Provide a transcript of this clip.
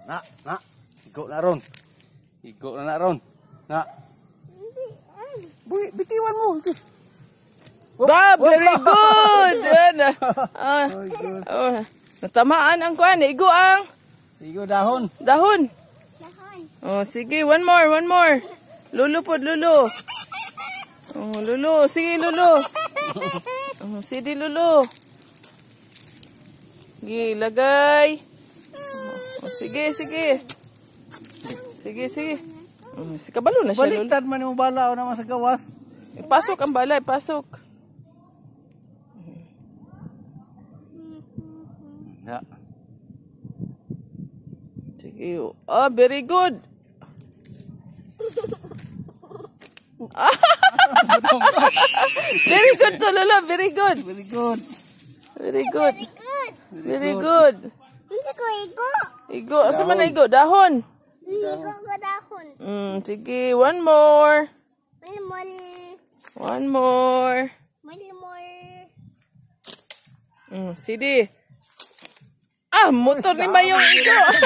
Na. Igo na ron. Igo na ron. Na. Bitiwan mo. Ba, very good. Natamaan ang kuan. Igo ang. Igo dahon. Dahon. Oh, sige, one more. Lulu po, Lulu. Oh, Lulu, sige, Lulu. Oh, sige, Lulu. Sige, lagay. Oh, sige. Sige. Kabalo na siya, Lulu. Baliktad man yung bala o naman sa gawas. Ipasok ang bala, ipasok. Ya. Sige. Oh, very good. Very good to Lolo, very good. Igo, asa man na igo? Dahon. Sige, one more. Sige. Motor ni ba yung igo?